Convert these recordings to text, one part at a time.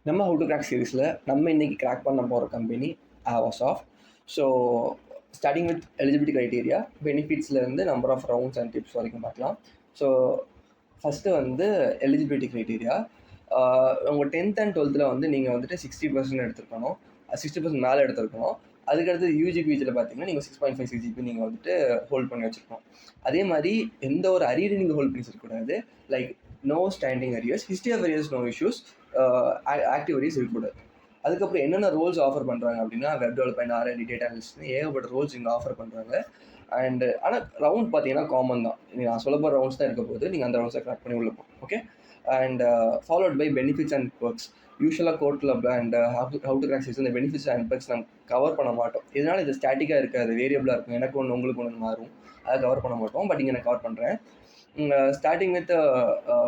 நம்ம how to crack சீரிஸில் நம்ம இன்றைக்கி கிராக் பண்ண போகிற company Avasoft. So starting with eligibility criteria, பெனிஃபிட்ஸ்லேருந்து number of rounds and tips வரைக்கும் பார்க்கலாம். ஸோ ஃபஸ்ட்டு வந்து எலிஜிபிலிட்டி க்ரைட்டீரியா. உங்கள் 10th அண்ட் 12th வந்து நீங்கள் வந்துட்டு 60% எடுத்துருக்கணும், 60% மேலே எடுத்துருக்கணும். அதுக்கடுத்து யூஜி பிஜியில் பார்த்தீங்கன்னா நீங்கள் 6.5 சிஜிபி நீங்கள் வந்துட்டு ஹோல்ட் பண்ணி வச்சுருக்கணும். அதே மாதிரி எந்த ஒரு அரியரும் நீங்கள் ஹோல்ட் பண்ணி வச்சுருக்கக்கூடாது. Like no standing arrears, history of arrears no issues, active arrears இருக்கக்கூடாது. அதுக்கப்புறம் என்னென்ன ரோல்ஸ் ஆஃபர் பண்ணுறாங்க அப்படின்னா வெப் டெவலப்மெண்ட், ஆர்என்டி, டேட்டா அனலிஸ்ட்னு ஏகப்பட்ட ரோல்ஸ் இங்கே ஆஃபர் பண்ணுறாங்க. அண்ட் ஆனால் ரவுண்ட் பார்த்தீங்கன்னா காமன் தான். நான் சொல்ல போகிற ரவுண்ட்ஸ் தான் இருக்க போது, நீங்கள் அந்த ரவுண்ட்ஸை கிராக் பண்ணி உள்ள போகும். Okay. And followed by benefits and perks. யூஸ்வலாக கோர்ட்டில் and how to crack series இந்த பெனிஃபிட்ஸ் அண்ட் பர்க்ஸ் நம்ம கவர் பண்ண மாட்டோம். இதனால் இது ஸ்டாட்டிக்காக இருக்காது, வேரியபிளாக இருக்கும். எனக்கு ஒன்று உங்களுக்கு ஒன்று மாறும், அதை கவர் பண்ண மாட்டோம். பட் இங்கே நான் கவர் பண்ணுறேன். Starting with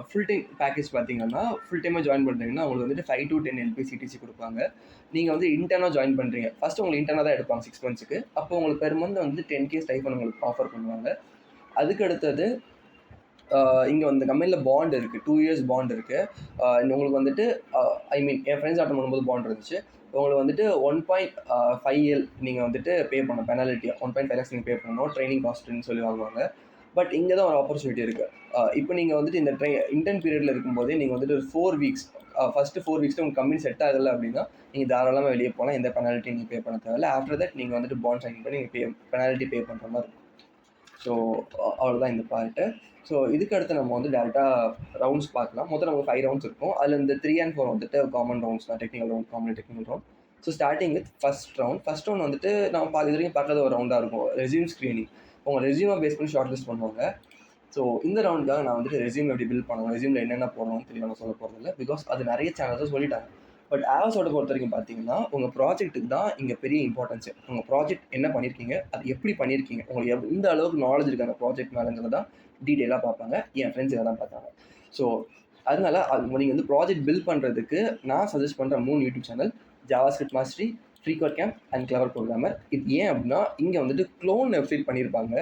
full time package பார்த்தீங்கன்னா, ஃபுல் டைமாக ஜாயின் பண்ணுறீங்கன்னா உங்களுக்கு வந்துட்டு 5 to 10 LP CTC கொடுப்பாங்க. நீங்கள் வந்து இன்டர்னாக ஜாயின் பண்ணுறீங்க, ஃபஸ்ட்டு உங்களுக்கு இன்டர்னாக தான் எடுப்பாங்க 6 months. அப்போ உங்களுக்கு பெர் மந்த் வந்து 10K ஸ்டைஃபன் உங்களுக்கு ஆஃபர் பண்ணுவாங்க. அதுக்கு அடுத்தது இங்கே வந்து கம்பெனியில் பாண்ட் இருக்குது, 2 years பாண்ட் இருக்குது. உங்களுக்கு வந்துட்டு என் ஃப்ரெண்ட்ஸ் அட்டன் பண்ணும்போது பாண்ட் இருந்துச்சு. உங்களுக்கு வந்துட்டு 1.5L நீங்கள் வந்துட்டு பே பண்ணணும் பெனாலிட்டியாக. 1.5 lakhs நீங்கள் பே பண்ணணும், ட்ரைனிங் காஸ்ட்டுன்னு சொல்லி வாங்குவாங்க. பட் இங்கே தான் ஒரு ஆப்பர்ச்சுனிட்டி இருக்குது. இப்போ நீங்கள் வந்துட்டு இந்த இன்டர்ன் பீரியடில் இருக்கும்போதே நீங்கள் வந்துட்டு ஒரு 4 weeks, ஃபஸ்ட்டு 4 weeks உங்களுக்கு கம்பெனி செட் ஆகலை அப்படின்னா நீங்கள் தாராளமாக வெளியே போகலாம், எந்த பெனாலிட்டி நீங்கள் பே பண்ண தேவையில்லை. ஆஃப்டர் தட் நீங்கள் வந்துட்டு பாண்ட் சைன் பண்ணி நீங்கள் பெனாலிட்டி பே பண்ணுற மாதிரி இருக்கும். ஸோ அவ்வளோதான் இந்த பார்ட்டு. ஸோ இதுக்கு அடுத்து நம்ம வந்து டேரெக்டாக ரவுண்ட்ஸ் பார்க்கலாம். மொத்தம் நமக்கு 5 rounds இருக்கும். அதில் இந்த 3 and 4 வந்துட்டு காமன் ரவுண்ட்ஸ் தான், technical round, common technical round. So starting with first round வந்துட்டு நம்ம இது வரைக்கும் பார்க்காத ஒரு ரவுண்டாக இருக்கும், ரெஸ்யூம் ஸ்க்ரீனிங். உங்கள் ரெஸ்யூமை பேஸ் பண்ணி ஷார்ட் லிஸ்ட் பண்ணுவாங்க. ஸோ இந்த ரவுண்டுக்காக நான் வந்துட்டு ரெஸ்யூம் எப்படி பில்ட் பண்ணணும், ரெஸ்யூமில் என்னென்ன போடணும்னு தெளிவாக நான் சொல்ல போகிறதில்ல, பிகாஸ் அது நிறைய சேனல்ஸை சொல்லிட்டாங்க. பட் ஆவாஸோட பொறுத்த வரைக்கும் பார்த்தீங்கன்னா உங்கள் ப்ராஜெக்ட்டுக்கு தான் இங்கே பெரிய இம்பார்ட்டன்ஸு. உங்கள் ப்ராஜெக்ட் என்ன பண்ணியிருக்கீங்க, அது எப்படி பண்ணியிருக்கீங்க, உங்களுக்கு எந்த அளவுக்கு நாலேஜ் இருக்குது அந்த ப்ராஜெக்ட் மேலேங்கிறது தான் டீட்டெயிலாக பார்ப்பாங்க. என் ஃப்ரெண்ட்ஸ் இதை தான் பார்த்தாங்க. ஸோ அதனால நீங்கள் வந்து ப்ராஜெக்ட் பில்ட் பண்ணுறதுக்கு நான் சஜஸ்ட் பண்ணுற 3 YouTube channel: JavaScript mastery, freecode and clever programmer. இது ஏன் அப்படின்னா இங்கே வந்துட்டு க்ளோன் வெப்சைட் பண்ணியிருப்பாங்க.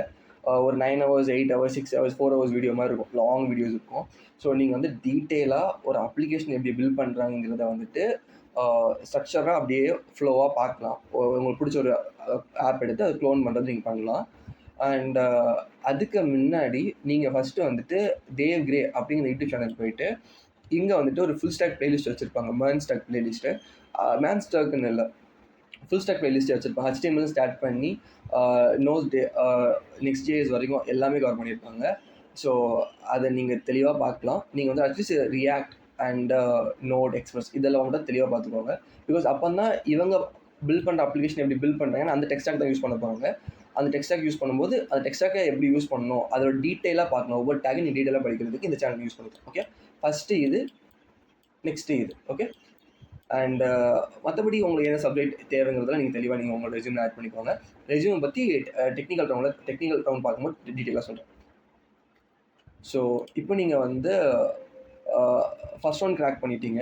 ஒரு 9 hours, 8 hours, 6 hours, 4 hours video மாதிரி இருக்கும், லாங் வீடியோஸ் இருக்கும். ஸோ நீங்கள் வந்து டீட்டெயிலாக ஒரு அப்ளிகேஷன் எப்படி பில்ட் பண்ணுறாங்கிறத வந்துட்டு ஸ்ட்ரக்சராக அப்படியே ஃப்ளோவாக பார்க்கலாம். உங்களுக்கு பிடிச்ச ஒரு ஆப் எடுத்து அதை க்ளோன் பண்ணுறது நீங்கள் பண்ணலாம். அண்ட் அதுக்கு முன்னாடி நீங்கள் ஃபஸ்ட்டு வந்துட்டு தேவ் கிரே அப்படிங்கிற யூடியூப் சேனல் போயிட்டு இங்கே வந்துட்டு ஒரு ஃபுல் ஸ்டாக் ப்ளேலிஸ்ட் வச்சுருப்பாங்க. மேன் ஸ்டாக் ப்ளேலிஸ்ட்டு, மேன் ஸ்டாக்குன்னு இல்லை, ஃபுல் ஸ்டாக் ப்ளேலிஸ்ட் வச்சுருப்பாங்க. HTML ஸ்டார்ட் பண்ணி Next.js வரைக்கும் எல்லாமே கவர் பண்ணியிருப்பாங்க. ஸோ அதை நீங்கள் தெளிவாக பார்க்கலாம். நீங்கள் வந்து at least React and Node, Express இதெல்லாம் மட்டும் தெளிவாக பார்த்துக்கோங்க. பிகாஸ் அப்போ தான் இவங்க பில்ட் பண்ணுற அப்ளிகேஷன் எப்படி பில்ட் பண்ணுறாங்கன்னா அந்த டெக்ஸ்டாக் தான் யூஸ் பண்ண போகிறாங்க. அந்த டெக்ஸ்டாக் யூஸ் பண்ணும்போது அந்த டெக்ஸ்டாக்கை எப்படி யூஸ் பண்ணணும் அதோட டீட்டெயிலாக பார்க்கணும். ஒவ்வொரு டேக்கை நீ டீட்டெயிலாக படிக்கிறதுக்கு இந்த சேனல் யூஸ் பண்ணுறது. ஓகே, ஃபஸ்ட்டு இது, நெக்ஸ்ட்டு இது. ஓகே. அண்ட் மற்றபடி உங்களுக்கு என்ன சப்ஜெக்ட் தேவைங்கிறதுலாம் நீங்கள் தெளிவாக நீங்கள் உங்களோட ரெஸ்யூமில் ஆட் பண்ணிக்கோங்க. ரெஸ்யூமை பற்றி டெக்னிக்கல் ரவுண்ட் பார்க்கும்போது டீட்டெயிலாக சொல்கிறேன். ஸோ இப்போ நீங்கள் வந்து ஃபஸ்ட் ரவுண்ட் கிராக் பண்ணிட்டீங்க.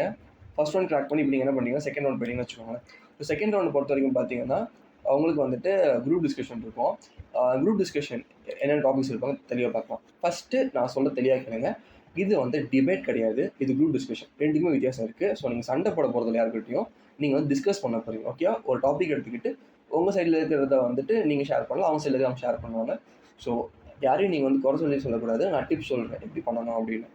ஃபஸ்ட் ரவுண்ட் கிராக் பண்ணி இப்போ நீங்கள் என்ன பண்ணீங்கன்னா செகண்ட் ரவுண்ட் போயிட்டீங்கன்னு வச்சுக்கோங்க. இப்போ செகண்ட் ரவுண்ட் பொறுத்த வரைக்கும் பார்த்தீங்கன்னா அவங்களுக்கு வந்துட்டு குரூப் டிஸ்கஷன் இருக்கும். குரூப் டிஸ்கஷன் என்னென்ன டாபிக்ஸ் இருப்பாங்க தெளிவாக பார்க்கலாம். ஃபஸ்ட்டு நான் சொல்ல தெளிவாக கேளுங்க, இது வந்து டிபேட் கிடையாது, இது குரூப் டிஸ்கஷன். ரெண்டுக்குமே வித்தியாசம் இருக்குது. ஸோ நீங்கள் சண்டை போட போகிறதில்ல யாருக்கிட்டையும், நீங்கள் வந்து டிஸ்கஸ் பண்ண போகிறீங்க. ஓகே, ஒரு டாபிக் எடுத்துக்கிட்டு உங்கள் சைடில் இருக்கிறத வந்துட்டு நீங்கள் ஷேர் பண்ணலாம், அவங்க சைடில் அவங்க ஷேர் பண்ணுவாங்க. ஸோ யாரையும் நீங்கள் வந்து குறை சொல்லக்கூடாது. நான் டிப்ஸ் சொல்கிறேன் எப்படி பண்ணணும் அப்படின்னு.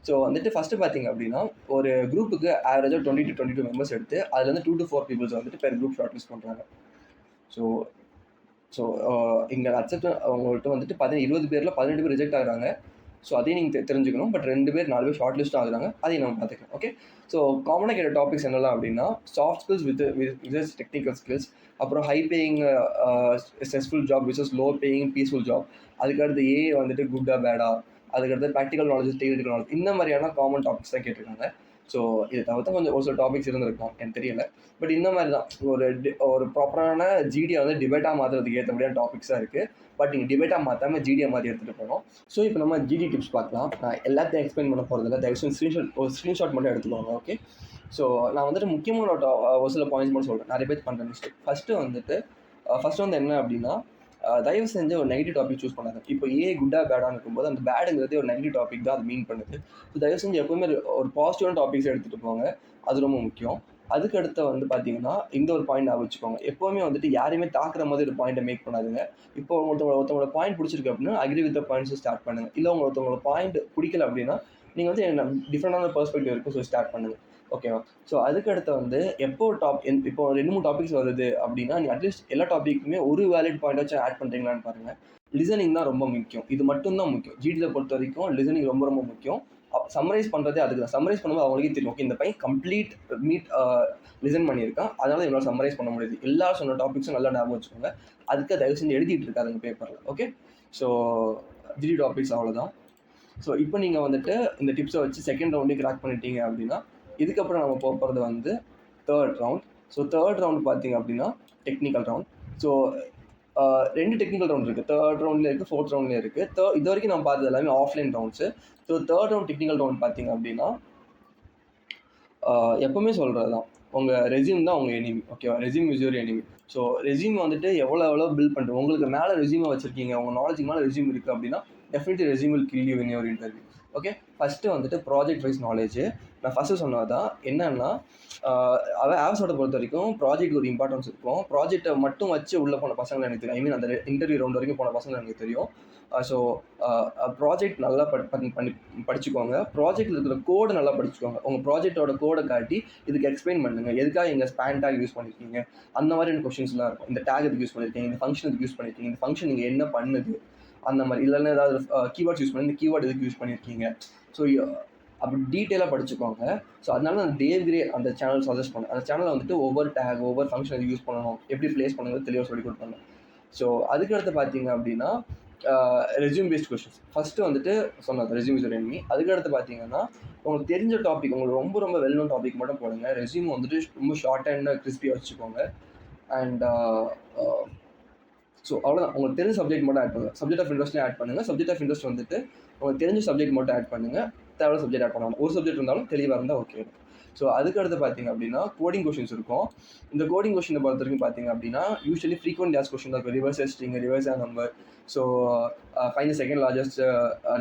ஸோ வந்துட்டு ஃபஸ்ட்டு பார்த்தீங்க அப்படின்னா ஒரு குரூப்புக்கு ஆவரேஜாக 20 to 22 மெம்பர்ஸ் எடுத்து அதுலேருந்து 2 to 4 பீப்புள்ஸ் வந்துட்டு பெர் குரூப் ஷார்ட் லிஸ்ட் பண்ணுறாங்க. ஸோ இங்கே அக்செப்ட் அவங்கள்ட்ட வந்துட்டு 20 பேரில் 18 பேர் ரிஜெக்ட் ஆகுறாங்க. ஸோ அதையும் நீங்கள் தெரிஞ்சுக்கணும். பட் 2 பேர் 4 பேர் ஷார்ட் லிஸ்ட் ஆகுறாங்க, அதையும் நம்ம பார்த்துக்கலாம். ஓகே. ஸோ காமனாக கேட்ட டாபிக்ஸ் என்னெல்லாம் அப்படின்னா soft skills with technical skills, அப்புறம் high paying stressful job versus low paying peaceful job, அதுக்கடுத்து வந்துட்டு குட்டா பேடா, அதுக்கடுத்து ப்ராக்டிக்கல் நாலேஜ், தியரிட்டிக்கல் நாலேஜ், இந்த மாதிரியான காமன் டாபிக்ஸ் தான் கேட்டிருக்காங்க. ஸோ இதை தவிர்த்து கொஞ்சம் ஒரு சில டாபிக்ஸ் இருந்திருக்கும், எனக்கு தெரியல. பட் இந்த மாதிரி தான் ஒரு ப்ராப்பரான ஜிடியை வந்து டிபேட்டாக மாற்றுறதுக்கு ஏற்றபடியான டாபிக்ஸாக இருக்குது. பட் நீங்கள் டிபேட்டாக மாற்றாமல் ஜிடியை மாற்றி எடுத்துகிட்டு போகணும். ஸோ இப்போ நம்ம ஜிடி டிப்ஸ் பார்க்கலாம். நான் எல்லாத்தையும் எக்ஸ்பிளைன் பண்ண போகிறதில்ல, தயவுசெய்து ஸ்க்ரீன்ஷாட் மட்டும் எடுத்துக்கோங்க. ஓகே. ஸோ நான் வந்துட்டு முக்கியமான ஒரு சில பாயிண்ட்ஸ் மட்டும் சொல்கிறேன். நிறைய பேர் பண்ணுற மிஸ்டேக். ஃபஸ்ட்டு வந்து என்ன அப்படின்னா தயவு செஞ்சு ஒரு நெகட்டிவ் டாபிக் சூஸ் பண்ணாங்க. இப்போ குட்டா பேடான்னு இருக்கும்போது அந்த பேடுங்கிறது ஒரு நெகட்டிவ் டாபிக் தான் அது மீன் பண்ணுது. ஸோ தயவு செஞ்சு எப்பவுமே ஒரு பாசிட்டிவான டாபிக்ஸ் எடுத்துகிட்டு போங்க, அது ரொம்ப முக்கியம். அதுக்கடுத்து வந்து பார்த்தீங்கன்னா, இந்த ஒரு பாயிண்ட் ஞாபகம் வச்சுக்கோங்க. எப்பவுமே வந்துட்டு யாரையுமே தாக்குற மாதிரி ஒரு பாயிண்ட்ட மேக் பண்ணாதீங்க. இப்போ ஒருத்தவங்களோட பாயிண்ட் பிடிச்சிருக்கு அப்படின்னா, agree with the points start பண்ணுங்க. இல்ல ஒருத்தவங்களோட பாயிண்ட் பிடிக்கல அப்படின்னா, நீங்க வந்து டிஃபரெண்டான பெர்ஸ்பெக்டிவ் இருக்கு. ஸோ ஸ்டார்ட் பண்ணுங்க. ஓகேவா? ஸோ அதுக்கடுத்து வந்து எப்போ இப்போ 2, 3 டாபிக்ஸ் வருது அப்படின்னா, நீங்க அட்லீஸ்ட் எல்லா டாபிக்குமே ஒரு வேலிட் பாயிண்டாச்சும் ஆட் பண்றீங்களான்னு பாருங்க. லிசனிங் தான் ரொம்ப முக்கியம். இது மட்டும் தான் முக்கியம். ஜிடில பொறுத்தவரைக்கும் லிசனிங் ரொம்ப ரொம்ப முக்கியம். சம்மரைஸ் பண்றதே அதுக்கு தான். சம்மரைஸ் பண்ணும்போது அவங்களுக்கே தெரியும். ஓகே இந்த பையன் கம்ப்ளீட் மீட் லிசன் பண்ணியிருக்கான். அதனால இவனால சம்மரைஸ் பண்ண முடியுது. எல்லா சொன்ன டாபிக்ஸும் நல்லா ஞாபகம் வச்சுக்கோங்க. அதுக்கு தயவு செஞ்சு எழுதிட்டு இருக்காதுங்க பேப்பர்ல. ஓகே. ஸோ ஜிடி டாபிக்ஸ் அவ்வளோதான். ஸோ இப்போ நீங்கள் வந்துட்டு இந்த டிப்ஸை வச்சு செகண்ட் ரவுண்டே கிராக் பண்ணிட்டீங்க அப்படின்னா, இதுக்கப்புறம் நம்ம போகிறது வந்து third round. So third round பார்த்தீங்க அப்படின்னா technical round. So 2 technical round இருக்குது. தேர்ட் ரவுண்ட்லேயே இருக்குது, ஃபோர்த் ரவுண்ட்லேயே இருக்குது. இது வரைக்கும் நம்ம பார்த்தது எல்லாமே offline rounds. So third round technical round பார்த்தீங்க அப்படின்னா, எப்பவுமே சொல்கிறது தான், உங்கள் ரெஸ்யூம் தான் உங்கள் எனிமி. ஓகேவா? Resume is your enemy. So resume வந்துட்டு எவ்வளோ பில்ட் பண்ணுறோம். உங்களுக்கு மேலே ரெஸ்யூமை வச்சுருக்கீங்க, உங்கள் நாலேஜுக்கு மேலே ரெஸ்யூம் இருக்குது அப்படின்னா definitely resume will kill you in your interview. Okay. First வந்துட்டு ப்ராஜெக்ட் வைஸ் நாலேஜ். நான் ஃபஸ்ட்டு சொன்னது தான் என்னென்னா, ஆவஸோட பொறுத்த வரைக்கும் ப்ராஜெக்ட் ஒரு இம்பார்ட்டன்ஸ் இருக்கும். ப்ராஜெக்டை மட்டும் வச்சு உள்ளே போன பசங்களை எனக்கு தெரியும். ஐ மீன் அந்த இன்டர்வியூ ரவுண்ட் வரைக்கும் போன பசங்களை எனக்கு தெரியும். ஸோ ப்ராஜெக்ட் நல்லா படிச்சுக்கோங்க. ப்ராஜெக்டில் இருக்கிற கோடை நல்லா படிச்சுக்கோங்க. உங்கள் ப்ராஜெக்டோட கோடை காட்டி இதுக்கு எக்ஸ்பிளைன் பண்ணுங்கள். எதுக்காக இங்கே ஸ்பேன் டேக் யூஸ் பண்ணியிருக்கீங்க, அந்த மாதிரியான கொஸ்டின்ஸ்லாம் இருக்கும். இந்த டேக் எதுக்கு யூஸ் பண்ணியிருக்கீங்க, இந்த ஃபங்க்ஷன் எதுக்கு யூஸ் பண்ணியிருக்கீங்க, இந்த ஃபங்க்ஷன் நீங்கள் என்ன பண்ணுது, அந்த மாதிரி. இல்லைன்னா ஏதாவது கீவேர்ட்ஸ் யூஸ் பண்ணி இந்த கீவேர்டு எதுக்கு யூஸ் பண்ணியிருக்கீங்க. ஸோ அப்படி டீட்டெயிலாக படிச்சுக்கோங்க. ஸோ அதனால நான் டேவ் கிரே அந்த சேனல் சஜஸ்ட் பண்ணேன். அந்த சேனலில் வந்துட்டு ஒவ்வொரு டேக் ஒவ்வொரு ஃபங்க்ஷன் எதுக்கு யூஸ் பண்ணணும், எப்படி ப்ளேஸ் பண்ணுறது தெளிவாக சொல்லி கொடுப்பாங்க. ஸோ அதுக்கடுத்து பார்த்தீங்க அப்படின்னா ரெஸ்யூம் பேஸ்ட் கொஸ்டின்ஸ். ஃபஸ்ட்டு வந்துட்டு சொன்னது ரெஸ்யூம் இஸ் யுவர் எனிமி. அதுக்கடுத்து பார்த்தீங்கன்னா உங்களுக்கு தெரிஞ்ச டாபிக், உங்களுக்கு ரொம்ப ரொம்ப வெல் நோன் டாபிக் மட்டும் போடுங்க. ரெஸ்யூம் வந்துட்டு ரொம்ப ஷார்ட் அண்ட் கிறிஸ்பியாக வச்சுக்கோங்க. அண்ட் ஸோ அவ்வளோதான். உங்களுக்கு தெரிஞ்ச சப்ஜெக்ட் மட்டும் ஆட் பண்ணுங்கள். சப்ஜெக்ட் ஆஃப் இன்ட்ரெஸ்ட்லேயே ஆட் பண்ணுங்கள். சப்ஜெக்ட் ஆஃப் இன்ட்ரெஸ்ட் வந்துட்டு உங்களுக்கு தெரிஞ்ச சப்ஜெக்ட் மட்டும் ஆட் பண்ணுங்கள். தேவையான சப்ஜெக்ட் ஆட் பண்ணலாம். ஒரு சப்ஜெக்ட் இருந்தாலும் தெளிவாக இருந்தால் ஓகே. ஸோ அதுக்கடுத்து பார்த்தீங்க அப்படின்னா கோடிங் கொஷின்ஸ் இருக்கும். இந்த கோடிங் கொஷினை பொறுத்த வரைக்கும் பார்த்தீங்க அப்படின்னா யூஸ்வலி ஃப்ரீக்வெண்ட் ஆஸ்க் கொஷின் தான் இருக்கும். Reverse string, reverse number, so find second largest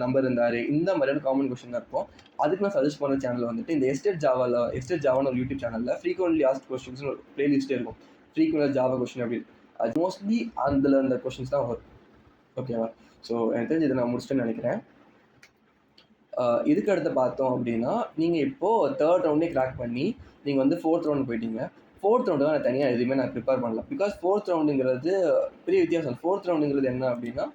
number இருந்தார், இந்த மாதிரியான காமன் கொஷின் தான் இருக்கும். அதுக்கு நான் சஜஸ்ட் பண்ண சேனல் வந்துட்டு இந்த எஸ்டேட் ஜாவான்னு ஒரு யூடியூப் சேனலில் ஃப்ரீக்வெண்ட்லி ஆஸ்க் கொஷின்ஸ் ஒரு பிளேலிஸ்ட்டே இருக்கும். ஃப்ரீக்வெண்ட் ஜாவா கொஷின் அப்படின்னு அது மோஸ்ட்லி அதில் அந்த கொஷின்ஸ் தான் வரும். ஓகேவா? ஸோ எனக்கு தெரிஞ்சு இதை நான் முடிச்சிட்டேன்னு நினைக்கிறேன். இதுக்கு அடுத்து பார்த்தோம் அப்படின்னா நீங்கள் இப்போது தேர்ட் ரவுண்டே கிராக் பண்ணி நீங்கள் வந்து ஃபோர்த் ரவுண்ட் போயிட்டீங்க. ஃபோர்த் ரவுண்டு தான் நான் தனியாக எதுவுமே நான் ப்ரிப்பேர் பண்ணல. பிகாஸ் ஃபோர்த் ரவுண்டுங்கிறது பெரிய வித்தியாசம். ஃபோர்த் ரவுண்டுங்கிறது என்ன அப்படின்னா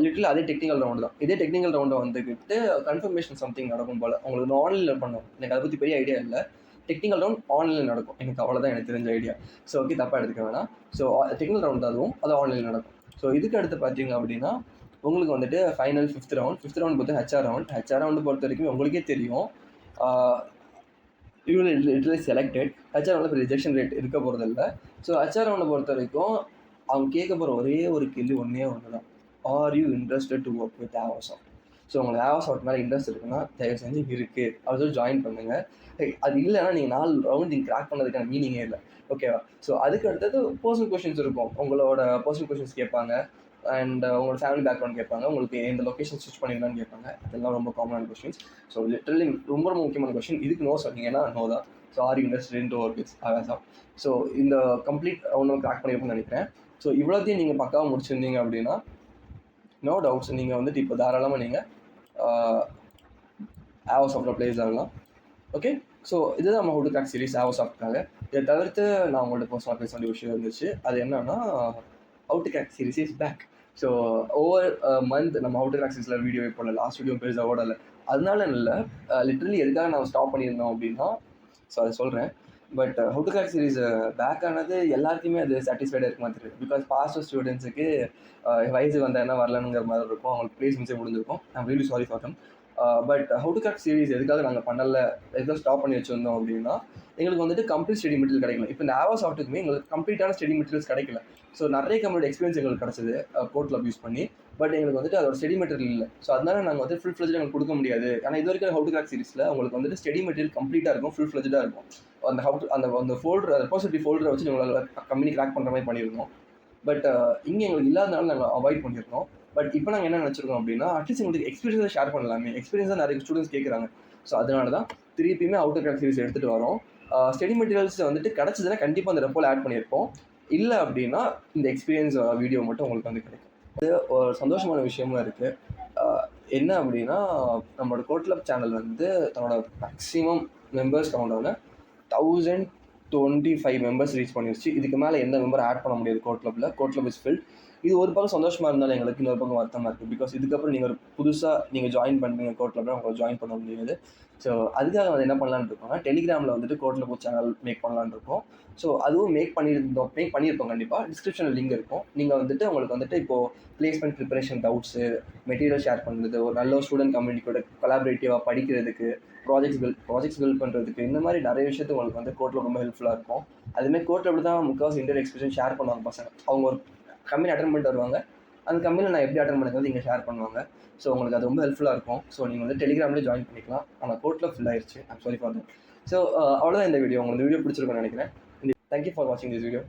லிட்டில் அதே டெக்னிக்கல் ரவுண்டு தான். இதே டெக்னிக்கல் ரவுண்டை வந்துக்கிட்டு கன்ஃபர்மேஷன் சம்திங் நடக்கும் போல். உங்களுக்கு ஆன்லைனில் பண்ணுவோம். எனக்கு அதை பற்றி பெரிய ஐடியா இல்லை. டெக்னிக்கல் ரவுண்ட் ஆன்லைனில் நடக்கும். எனக்கு அவ்வளோதான் எனக்கு தெரிஞ்ச ஐடியா. ஸோ ஓகே, தப்பாக எடுத்துக்க வேணாம். ஸோ டெக்னிக்கல் ரவுண்ட் அதுவும் அது ஆன்லைனில் நடக்கும். ஸோ இதுக்கு அடுத்து பார்த்தீங்க அப்படின்னா உங்களுக்கு வந்துட்டு ஃபைனல் ஃபிஃப்த் ரவுண்ட் பொறுத்த ஹெச்ஆர் ரவுண்டு பொறுத்த வரைக்கும் உங்களுக்கே தெரியும். You will literally selected. HR ரவுண்டில் ரிஜெக்ஷன் ரேட் இருக்க போகிறதில்ல. ஸோ ஹெச்ஆர் ரவுண்டை பொறுத்த வரைக்கும் அவங்க கேட்க போகிற ஒரே ஒரு கேள்வி ஒன்று தான். Are you interested to work with Avasoft? So உங்களுக்கு ஆவசாஃப்ட் மேலே இன்ட்ரெஸ்ட் இருக்குன்னா தயவு செஞ்சு இருக்குது அப்படின்னு ஜாயின் பண்ணுங்கள். அது இல்லைன்னா நீங்கள் 4 ரவுண்ட் நீங்கள் கிராக் பண்ணதுக்கான மீனிங்கே இல்லை. ஓகேவா? ஸோ அதுக்கு அடுத்தது பர்சனல் கொஷின்ஸ் இருக்கும். உங்களோட பர்சனல் கொஷின்ஸ் கேட்பாங்க. அண்ட் உங்களோட ஃபேமிலி பேக்ரவுண்ட் கேட்பாங்க. உங்களுக்கு இந்த லொக்கேஷன் ஸ்விட்ச் பண்ணிடலான்னு கேட்பாங்க. அதெல்லாம் ரொம்ப காமனான கொஷின்ஸ். ஸோ லிட்டரலி ரொம்ப ரொம்ப முக்கியமான கொஷின். இதுக்கு நோ சொன்னீங்கன்னா நோ தான். So are you interested in to work with Avasoft? So இந்த கம்ப்ளீட் ரவுண்ட் கிராக் பண்ணியிருப்போம்னு நினைக்கிறேன். ஸோ இவ்வளோத்தையும் நீங்கள் பக்காவாக முடிச்சிருந்தீங்க அப்படின்னா நோ டவுட்ஸ் நீங்கள் வந்துட்டு இப்போ தாராளமாக நீங்கள் ஆவசாஃப்ட்டில் ப்ளேஸ் ஆகலாம். ஓகே. ஸோ இதுதான் நம்ம ஹவு டு கிராக் சீரிஸ் ஆவசாஃப்ட்காக. இதை தவிர்த்து நான் உங்கள்கிட்ட பர்சனலாக பேச வேண்டிய விஷயம் இருந்துச்சு. அது என்னன்னா how to crack series is back. So ஒவ்வொரு மந்த் நம்ம ஹவு டு கிராக் சீரிஸில் வீடியோ போடல. லாஸ்ட் வீடியோ பெருசாக ஓடலை. அதனால இல்லை, லிட்டரலி எதுக்காக நான் ஸ்டாப் பண்ணியிருந்தோம் அப்படின்னா ஸோ அதை சொல்கிறேன். But how to crack series back ஆனது எல்லாருக்குமே அது சாட்டிஸ்ஃபைடாக இருக்க மாதிரி இருக்குது. பிகாஸ் பாஸ்ட் ஸ்டூடெண்ட்ஸுக்கு வயசு வந்தால் என்ன வரலனுங்கிற மாதிரி இருக்கும். அவங்களுக்கு ப்ளேஸ்மெண்ட்ஸே முடிஞ்சிருக்கும். I'm really sorry for them. But how to crack series எதுக்காக நாங்கள் பண்ணலை, எதுக்காக ஸ்டாப் பண்ணி வச்சுருந்தோம் அப்படின்னா எங்களுக்கு வந்துட்டு கம்ப்ளீட் ஸ்டடி மெட்டீரியல் கிடைக்கல. இப்போ இந்த ஆவசாஃப்ட்டுக்குமே எங்களுக்கு கம்ப்ளீட்டான ஸ்டடி மெட்டீரியல்ஸ் கிடைக்கல. ஸோ நிறைய கம்ப்ளீட் எக்ஸ்பீரியன்ஸ் எங்களுக்கு கிடச்சிது கோர்ட்டில் யூஸ் பண்ணி. பட் எங்களுக்கு வந்துட்டு அதோட ஸ்டடி மெட்டீரியல் இல்லை. ஸோ அதனால நாங்கள் வந்து ஃபுல் ஃப்ளெஜ்டாக எங்களுக்கு கொடுக்க முடியாது. ஆனால் இது வரைக்கும் ஹவு டு கிராக் சீரிஸில் உங்களுக்கு வந்துட்டு ஸ்டடி மெட்டீரியல் கம்ப்ளீட்டாக இருக்கும், ஃபுல் ஃப்ளெஜ்டாக இருக்கும். அந்த ஃபோல்டர், அந்த ரெபாசிட்டரி ஃபோல்டரை வச்சு உங்களால் கம்பெனி கிராக் பண்ணுற மாதிரி பண்ணியிருந்தோம். பட் இங்கே எங்களுக்கு இல்லாதனால நாங்கள் அவாய்ட் பண்ணியிருந்தோம். பட் இப்போ நாங்கள் என்ன நினச்சிருக்கோம் அப்படின்னா அட்லீஸ்ட் எங்களுக்கு எக்ஸ்பீரியன்ஸை ஷேர் பண்ணலாமே. எக்ஸ்பீரியன்ஸாக நிறைய ஸ்டூடெண்ட்ஸ் கேட்குறாங்க. ஸோ அதனால தான் திருப்பியுமே ஹவு டு கிராக் சீரிஸ் எடுத்துகிட்டு வரோம். ஸ்டடி மெட்டீரியல்ஸ் வந்துட்டு கிடச்சிதுன்னா கண்டிப்பாக அந்த ரெப்போவில் ஆட் பண்ணியிருப்போம். இல்லை அப்படின்னா இந்த எக்ஸ்பீரியன்ஸ் வீடியோ மட்டும் உங்களுக்கு வந்து கிடைக்கும். இது ஒரு சந்தோஷமான விஷயமும் இருக்குது. என்ன அப்படின்னா நம்மளோட கோட் கிளப் சேனல் வந்து தன்னோட மேக்ஸிமம் மெம்பர்ஸ் கவுண்டான 1025 மெம்பர்ஸ் ரீச் பண்ணிருச்சு. இதுக்கு மேலே எந்த மெம்பர் ஆட் பண்ண முடியாது கோட் கிளப் இஸ் ஃபில்ட். இது ஒரு பக்கம் சந்தோஷமாக இருந்தாலும் எங்களுக்கு இன்னொரு பக்கம் வருத்தமாக இருக்குது. பிகாஸ் இதுக்கப்புறம் நீங்கள் ஒரு புதுசாக நீங்கள் ஜாயின் பண்ணுறீங்க கோட் கிளப்னா உங்களை ஜாயின் பண்ண முடியாது. ஸோ அதுக்காக வந்து என்ன பண்ணலான்னு இருக்கோம்னா டெலிகிராமில் வந்துட்டு கோட் கிளப் சேனல் மேக் பண்ணலான்னு இருக்கோம். ஸோ அதுவும் மேக் பண்ணியிருப்போம் கண்டிப்பாக. டிஸ்கிரிப்ஷனில் லிங்க் இருக்கும். நீங்கள் வந்துட்டு உங்களுக்கு வந்துட்டு இப்போது placement preparation doubts, material share பண்ணுறது, ஒரு நல்ல ஸ்டூடெண்ட் கம்யூனிட்டி கூட கொலாபரேட்டிவாக படிக்கிறதுக்கு, ப்ராஜெக்ட்ஸ் பில்ட் பண்ணுறதுக்கு, இந்த மாதிரி நிறைய விஷயத்துக்கு உங்களுக்கு வந்து கோட்டில் ரொம்ப ஹெல்ப்ஃபுல்லாக இருக்கும். அதுமாதிரி கோட்டில் அப்படி தான் முக்கால்வாசி இன்டர் எக்ஸ்பீரியன்ஸ் ஷேர் பண்ணுவாங்க பசங்க. அவங்க ஒரு கம்பெனி அட்டன் பண்ணிட்டு வருவாங்க. அந்த கம்பெனியில் நான் எப்படி அட்டன் பண்ணுறது இங்கே ஷேர் பண்ணுவாங்க. ஸோ உங்களுக்கு அது ரொம்ப ஹெல்ப்ஃபுல்லாக இருக்கும். ஸோ நீங்கள் வந்து டெலிகிராம்லேயே ஜாயின் பண்ணிக்கலாம். ஆனால் கோட்டில் ஃபில் ஆயிடுச்சு. I'm sorry for that. So அவ்வளோதான் இந்த வீடியோ. உங்களுக்கு இந்த வீடியோ பிடிச்சிருக்கும்னு நினைக்கிறேன். தேங்க்யூ ஃபார் வாட்சிங் திஸ் வீடியோ.